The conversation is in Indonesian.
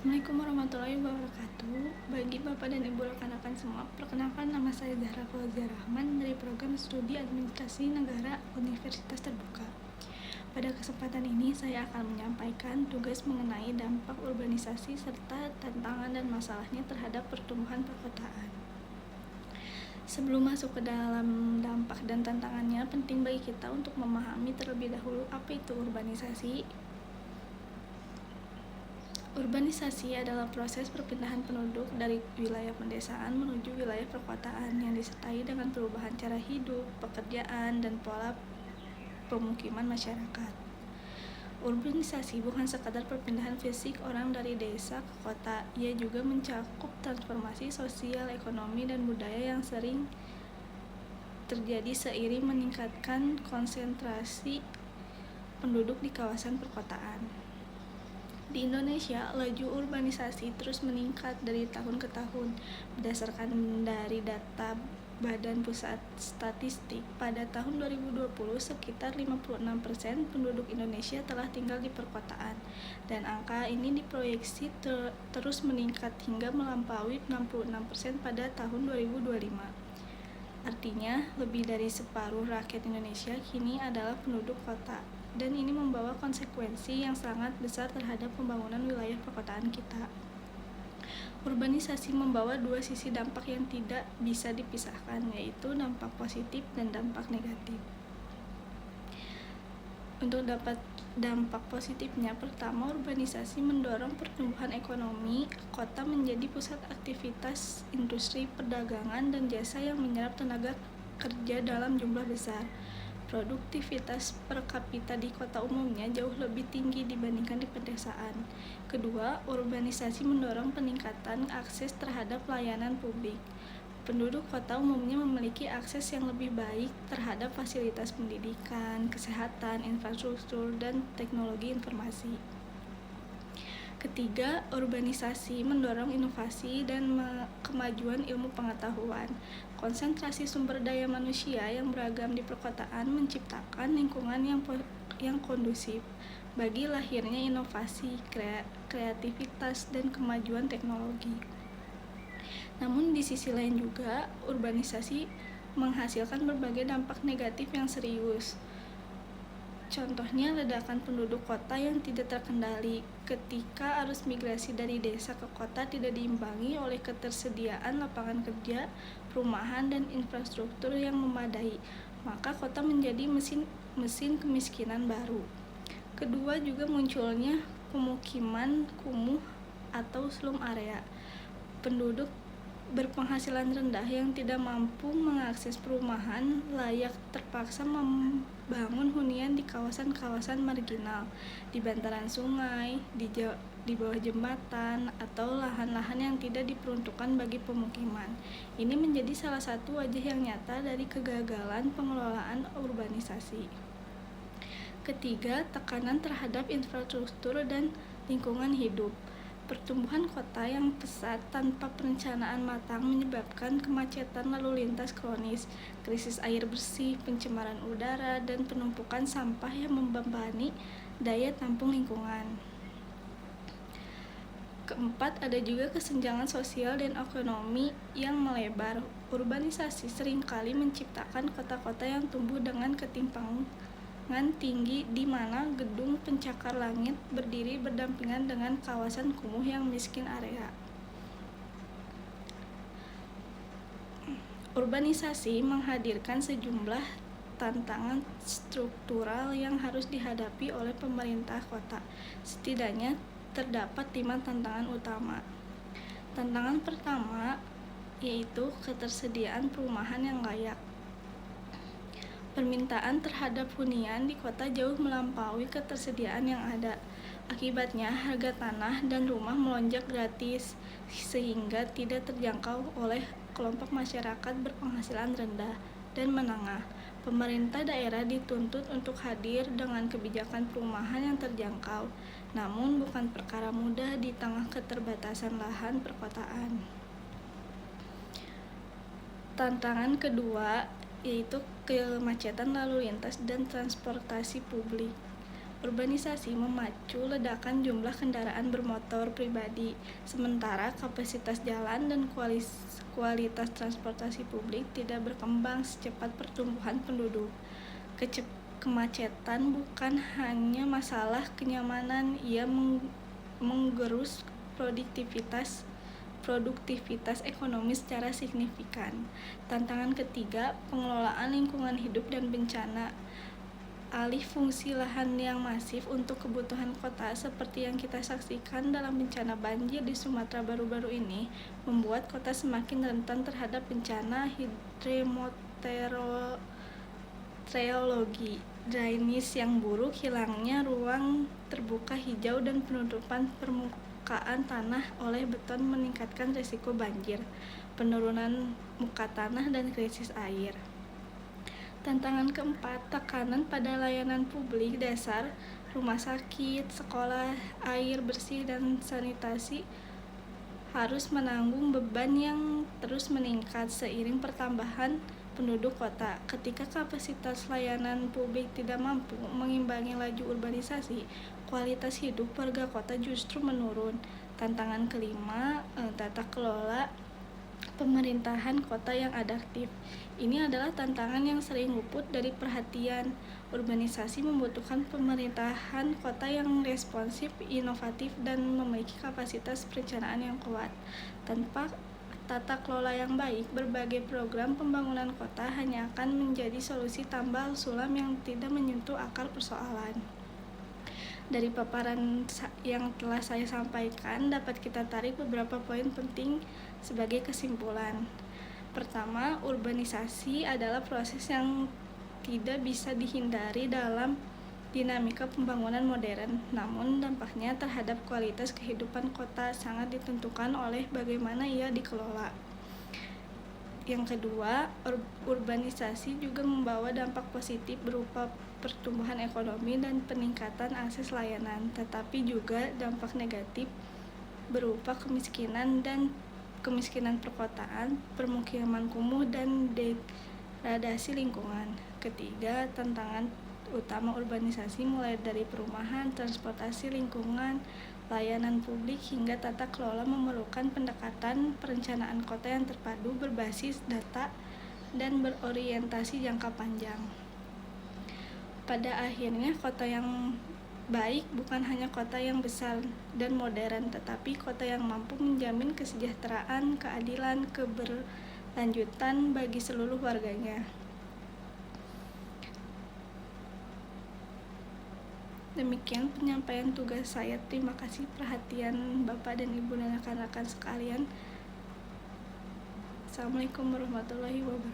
Assalamualaikum warahmatullahi wabarakatuh. Bagi Bapak dan Ibu rekan-rekan semua, perkenalkan nama saya Zahra Fauzia Rahman dari Program Studi Administrasi Negara Universitas Terbuka. Pada kesempatan ini saya akan menyampaikan tugas mengenai dampak urbanisasi serta tantangan dan masalahnya terhadap pertumbuhan perkotaan. Sebelum masuk ke dalam dampak dan tantangannya, penting bagi kita untuk memahami terlebih dahulu apa itu urbanisasi. Urbanisasi adalah proses perpindahan penduduk dari wilayah pedesaan menuju wilayah perkotaan yang disertai dengan perubahan cara hidup, pekerjaan, dan pola pemukiman masyarakat. Urbanisasi bukan sekadar perpindahan fisik orang dari desa ke kota, ia juga mencakup transformasi sosial, ekonomi, dan budaya yang sering terjadi seiring meningkatkan konsentrasi penduduk di kawasan perkotaan. Di Indonesia, laju urbanisasi terus meningkat dari tahun ke tahun. Berdasarkan dari data Badan Pusat Statistik, pada tahun 2020 sekitar 56% penduduk Indonesia telah tinggal di perkotaan, dan angka ini diproyeksi terus meningkat hingga melampaui 66% pada tahun 2025. Artinya, lebih dari separuh rakyat Indonesia kini adalah penduduk kota, dan ini membawa konsekuensi yang sangat besar terhadap pembangunan wilayah perkotaan kita. Urbanisasi membawa dua sisi dampak yang tidak bisa dipisahkan, yaitu dampak positif dan dampak negatif. Untuk dapat dampak positifnya, pertama, urbanisasi mendorong pertumbuhan ekonomi. Kota menjadi pusat aktivitas industri, perdagangan, dan jasa yang menyerap tenaga kerja dalam jumlah besar. Produktivitas per kapita di kota umumnya jauh lebih tinggi dibandingkan di pedesaan. Kedua, urbanisasi mendorong peningkatan akses terhadap layanan publik. Penduduk kota umumnya memiliki akses yang lebih baik terhadap fasilitas pendidikan, kesehatan, infrastruktur, dan teknologi informasi. Ketiga, urbanisasi mendorong inovasi dan kemajuan ilmu pengetahuan. Konsentrasi sumber daya manusia yang beragam di perkotaan menciptakan lingkungan yang kondusif bagi lahirnya inovasi, kreativitas, dan kemajuan teknologi. Namun di sisi lain juga, urbanisasi menghasilkan berbagai dampak negatif yang serius. Contohnya, ledakan penduduk kota yang tidak terkendali ketika arus migrasi dari desa ke kota tidak diimbangi oleh ketersediaan lapangan kerja, perumahan, dan infrastruktur yang memadai, maka kota menjadi mesin kemiskinan baru. Kedua, juga munculnya pemukiman kumuh atau slum area. Penduduk berpenghasilan rendah yang tidak mampu mengakses perumahan layak terpaksa membangun hunian di kawasan-kawasan marginal, di bantaran sungai, di bawah jembatan, atau lahan-lahan yang tidak diperuntukkan bagi pemukiman. Ini menjadi salah satu wajah yang nyata dari kegagalan pengelolaan urbanisasi. Ketiga, tekanan terhadap infrastruktur dan lingkungan hidup. Pertumbuhan kota yang pesat tanpa perencanaan matang menyebabkan kemacetan lalu lintas kronis, krisis air bersih, pencemaran udara, dan penumpukan sampah yang membebani daya tampung lingkungan. Keempat, ada juga kesenjangan sosial dan ekonomi yang melebar. Urbanisasi seringkali menciptakan kota-kota yang tumbuh dengan ketimpangan tinggi di mana gedung pencakar langit berdiri berdampingan dengan kawasan kumuh yang miskin area. Urbanisasi menghadirkan sejumlah tantangan struktural yang harus dihadapi oleh pemerintah kota. Setidaknya terdapat 5 tantangan utama. Tantangan pertama yaitu ketersediaan perumahan yang layak. Permintaan terhadap hunian di kota jauh melampaui ketersediaan yang ada. Akibatnya, harga tanah dan rumah melonjak gratis, sehingga tidak terjangkau oleh kelompok masyarakat berpenghasilan rendah dan menengah. Pemerintah daerah dituntut untuk hadir dengan kebijakan perumahan yang terjangkau, namun bukan perkara mudah di tengah keterbatasan lahan perkotaan. Tantangan kedua yaitu kemacetan lalu lintas dan transportasi publik. Urbanisasi memacu ledakan jumlah kendaraan bermotor pribadi, sementara kapasitas jalan dan kualitas transportasi publik tidak berkembang secepat pertumbuhan penduduk. Kemacetan bukan hanya masalah kenyamanan, ia menggerus produktivitas ekonomi secara signifikan. Tantangan ketiga, pengelolaan lingkungan hidup dan bencana. Alih fungsi lahan yang masif untuk kebutuhan kota seperti yang kita saksikan dalam bencana banjir di Sumatera baru-baru ini membuat kota semakin rentan terhadap bencana hidrometeorologi, drainase yang buruk, hilangnya ruang terbuka hijau, dan penutupan permukaan tanah oleh beton meningkatkan risiko banjir, penurunan muka tanah, dan krisis air. Tantangan keempat, tekanan pada layanan publik dasar, rumah sakit, sekolah, air bersih, dan sanitasi harus menanggung beban yang terus meningkat seiring pertambahan penduduk kota. Ketika kapasitas layanan publik tidak mampu mengimbangi laju urbanisasi, kualitas hidup warga kota justru menurun. Tantangan kelima, tata kelola pemerintahan kota yang adaptif. Ini adalah tantangan yang sering luput dari perhatian. Urbanisasi membutuhkan pemerintahan kota yang responsif, inovatif, dan memiliki kapasitas perencanaan yang kuat. Tanpa tata kelola yang baik, berbagai program pembangunan kota hanya akan menjadi solusi tambal sulam yang tidak menyentuh akar persoalan. Dari paparan yang telah saya sampaikan, dapat kita tarik beberapa poin penting sebagai kesimpulan. Pertama, urbanisasi adalah proses yang tidak bisa dihindari dalam dinamika pembangunan modern, namun dampaknya terhadap kualitas kehidupan kota sangat ditentukan oleh bagaimana ia dikelola. Yang kedua, urbanisasi juga membawa dampak positif berupa pertumbuhan ekonomi dan peningkatan akses layanan, tetapi juga dampak negatif berupa kemiskinan perkotaan, permukiman kumuh, dan degradasi lingkungan. Ketiga, tantangan utama urbanisasi mulai dari perumahan, transportasi, lingkungan, layanan publik, hingga tata kelola memerlukan pendekatan perencanaan kota yang terpadu, berbasis data, dan berorientasi jangka panjang. Pada akhirnya, kota yang baik bukan hanya kota yang besar dan modern, tetapi kota yang mampu menjamin kesejahteraan, keadilan, keberlanjutan bagi seluruh warganya. Demikian penyampaian tugas saya. Terima kasih perhatian Bapak dan Ibu dan rekan-rekan sekalian. Assalamualaikum warahmatullahi wabarakatuh.